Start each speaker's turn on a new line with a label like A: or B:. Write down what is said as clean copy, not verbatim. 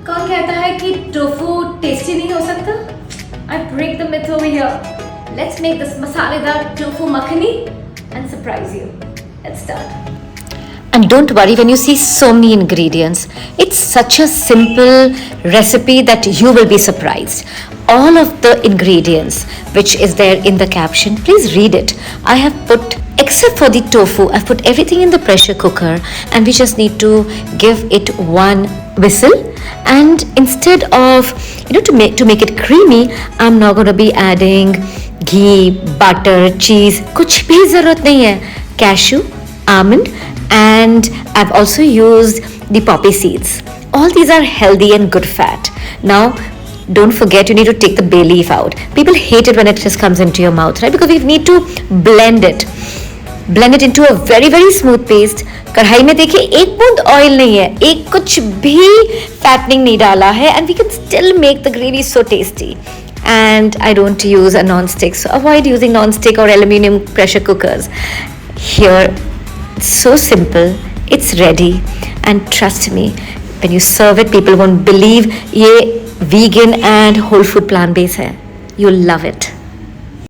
A: कौन कहता है कि टोफू टेस्टी नहीं हो सकता? I break the myth over here. Let's make this Masaledaar Tofu Makhani and surprise you. Let's start.
B: And don't worry when you see so many ingredients. It's such a simple recipe that you will be surprised. All of the ingredients which is there in the caption, please read it. I have put, except for the tofu, I've put everything in the pressure cooker and we just need to give it one whistle. And instead of, to make it creamy, I'm now going to be adding ghee, butter, cheese. कुछ भी ज़रूरत नहीं है. Cashew, almond, and I've also used the poppy seeds. All these are healthy and good fat. Now, don't forget you need to take the bay leaf out. People hate it when it just comes into your mouth, right? Because we need to blend it. Blend it into a very very smooth paste. कढ़ाई में देखिए एक बूंद oil नहीं है, एक कुछ भी fattening नहीं डाला है, and we can still make the gravy so tasty. And I don't use a non-stick, so avoid using non-stick or aluminium pressure cookers. Here, it's so simple, it's ready, and trust me, when you serve it, people won't believe ये vegan and whole food plant-based है. You'll love it.